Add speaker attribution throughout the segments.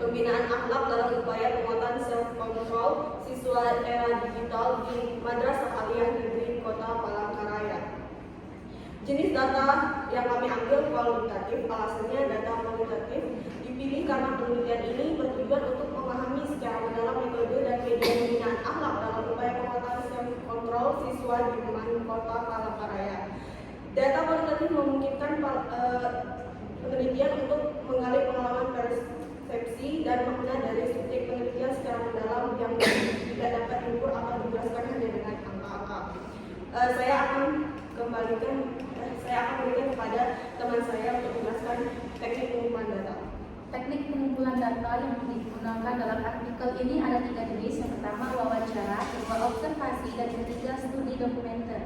Speaker 1: pembinaan akhlak dalam upaya penguatan self-control siswa era digital di Madrasah Aliyah Negeri Kota Palangkaraya. Jenis data yang kami ambil kualitatif, alasannya data kualitatif dipilih karena penelitian ini bertujuan untuk memahami secara mendalam metode dan media pembinaan akhlak dalam upaya penguatan self-control siswa di Kota Palangkaraya. Data kualitatif memungkinkan penelitian untuk menggali pengalaman persepsi dan makna dari subjek penelitian secara mendalam yang tidak dapat diukur atau dijelaskan hanya dengan angka-angka. Saya akan berikan kepada teman saya untuk menjelaskan teknik pengumpulan data.
Speaker 2: Teknik pengumpulan data yang digunakan dalam artikel ini ada 3 jenis. Yang pertama wawancara, kedua observasi, dan ketiga studi dokumenter.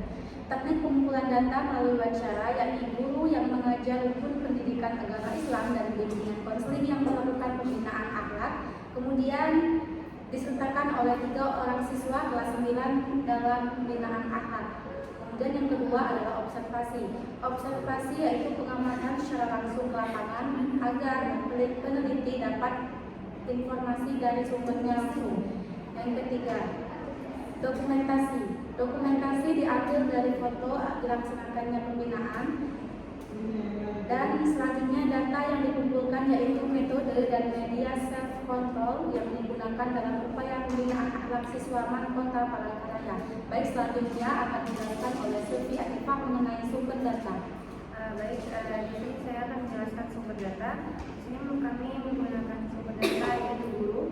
Speaker 2: Teknik pengumpulan data melalui wawancara yakni guru yang mengajar rukun pendidikan agama Islam dan bimbingan konseling yang melakukan pembinaan akhlak, kemudian disertakan oleh 3 orang siswa kelas 9 dalam pembinaan akhlak. Dan yang kedua adalah observasi. Observasi yaitu pengamatan secara langsung ke lapangan agar peneliti dapat informasi dari sumbernya langsung. Yang ketiga, dokumentasi. Dokumentasi diambil dari foto dilaksanakannya pembinaan. Dan selanjutnya data yang dikumpulkan yaitu metode dan media self-control yang digunakan dalam upaya pembinaan akhlak siswa Kota Palangkaraya. Baik, selanjutnya akan dijelaskan oleh Sylvie Atifah mengenai sumber data.
Speaker 3: Di sini saya akan menjelaskan sumber data. Di sini kami menggunakan sumber data yaitu guru.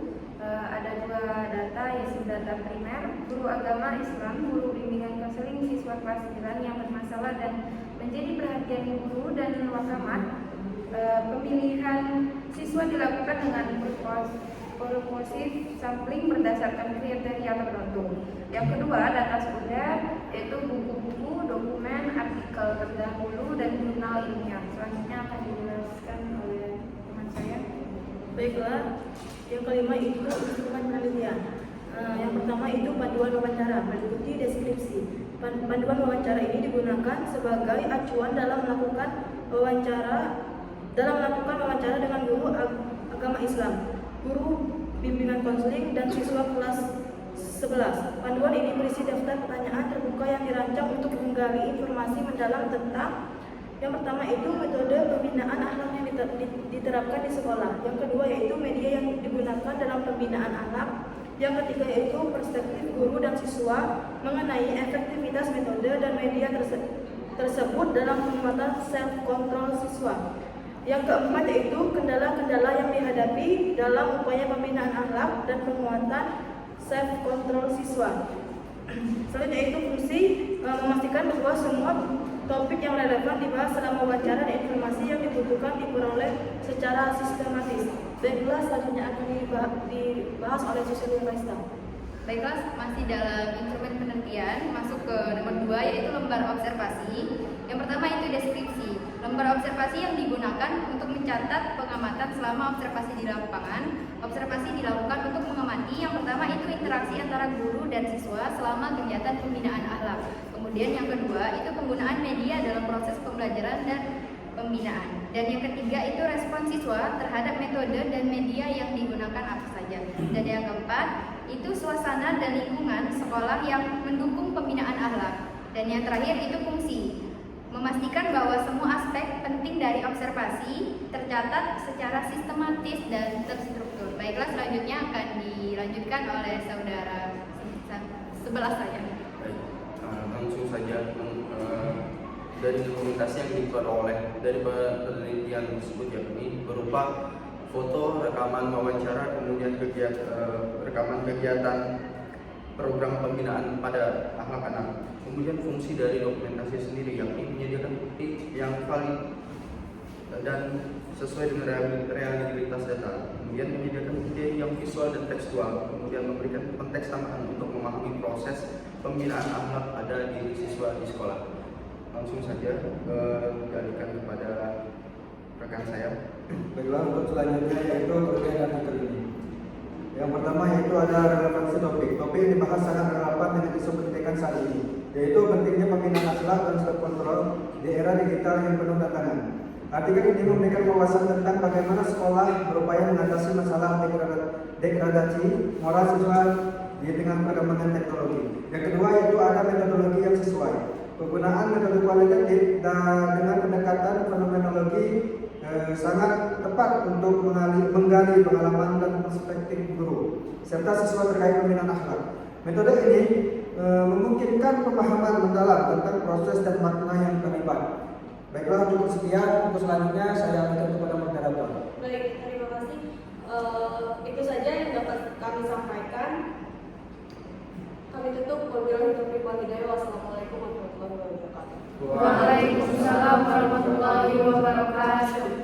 Speaker 3: Ada 2 data yaitu data primer, guru agama Islam, guru bimbingan konseling siswa kelas 9 yang bermasalah dan menjadi perhatian guru dan wakamat. Pemilihan siswa dilakukan dengan proportif sampling berdasarkan kriteria tertentu. Yang kedua, data sekunder yaitu buku-buku, dokumen, artikel terdahulu dan jurnal ilmiah. Selanjutnya akan dijelaskan oleh teman saya.
Speaker 4: Baiklah, yang kelima itu instrumen penelitian. Yang pertama itu panduan wawancara, meliputi deskripsi. Panduan wawancara ini digunakan sebagai acuan dalam melakukan wawancara dengan guru agama Islam, guru bimbingan konseling, dan siswa kelas 11. Panduan ini berisi daftar pertanyaan terbuka yang dirancang untuk menggali informasi mendalam tentang yang pertama itu metode pembinaan akhlak yang diterapkan di sekolah. Yang kedua yaitu media yang digunakan dalam pembinaan akhlak. Yang ketiga yaitu perspektif guru dan siswa mengenai efektivitas metode dan media tersebut dalam penguatan self-control siswa. Yang keempat yaitu kendala-kendala yang dihadapi dalam upaya pembinaan akhlak dan penguatan self-control siswa. Selanjutnya itu fungsi memastikan bahwa semua topik yang relevan dibahas selama wawancara dan informasi yang dibutuhkan diperoleh secara sistematis. Baiklah, selanjutnya akan dibahas oleh Susi Raista.
Speaker 5: Baiklah, masih dalam instrumen penelitian, masuk ke nomor 2 yaitu lembar observasi. Yang pertama itu deskripsi. Lembar observasi yang digunakan untuk mencatat pengamatan selama observasi di lapangan. Observasi dilakukan untuk mengamati yang pertama itu interaksi antara guru dan siswa selama kegiatan pembinaan akhlak. Kemudian yang kedua itu penggunaan media dalam proses pembelajaran dan pembinaan. Dan yang ketiga itu respon siswa terhadap metode dan media yang digunakan apa saja. Dan yang keempat itu suasana dan lingkungan sekolah yang mendukung pembinaan akhlak. Dan yang terakhir itu fungsi. Memastikan bahwa semua aspek penting dari observasi tercatat secara sistematis dan terstruktur. Baiklah, selanjutnya akan dilanjutkan oleh saudara sebelah saya.
Speaker 6: Baik, langsung saja dari dokumentasi yang diperoleh dari penelitian tersebut yakni berupa foto, rekaman wawancara, kemudian rekaman kegiatan program pembinaan pada akhlak anak. Kemudian fungsi dari dokumentasi sendiri yakni menyediakan bukti yang valid dan sesuai dengan realitas data. Kemudian menyediakan bukti yang visual dan tekstual. Kemudian memberikan konteks tambahan untuk memahami proses pembinaan akhlak pada diri siswa di sekolah. Langsung saja dialihkan kepada rekan saya.
Speaker 7: Baiklah, untuk selanjutnya yaitu terkait artikel ini. Yang pertama yaitu ada relevansi topik. Topik yang dibahas sangat relevan dengan isu pendidikan saat ini, yaitu pentingnya pembinaan akhlak dan self-control di era digital yang penuh tantangan. Artikel ini memberikan wawasan tentang bagaimana sekolah berupaya mengatasi masalah degradasi moral siswa dengan perkembangan teknologi. Yang kedua yaitu ada metodologi yang sesuai. Penggunaan metode kualitatif dan dengan pendekatan fenomenologi sangat tepat untuk menggali pengalaman dan perspektif guru serta siswa terkait pembinaan akhlak. Metode ini memungkinkan pemahaman mendalam tentang proses dan makna yang terlibat. Baiklah, cukup sekian. Untuk selanjutnya saya akan kepada moderator.
Speaker 1: Baik, terima kasih. Itu saja yang dapat kami sampaikan. Kami tutup. Wabillahi taufiq wal hidayah. Wassalamualaikum warahmatullahi wabarakatuh.
Speaker 3: Waalaikumsalam warahmatullahi wabarakatuh.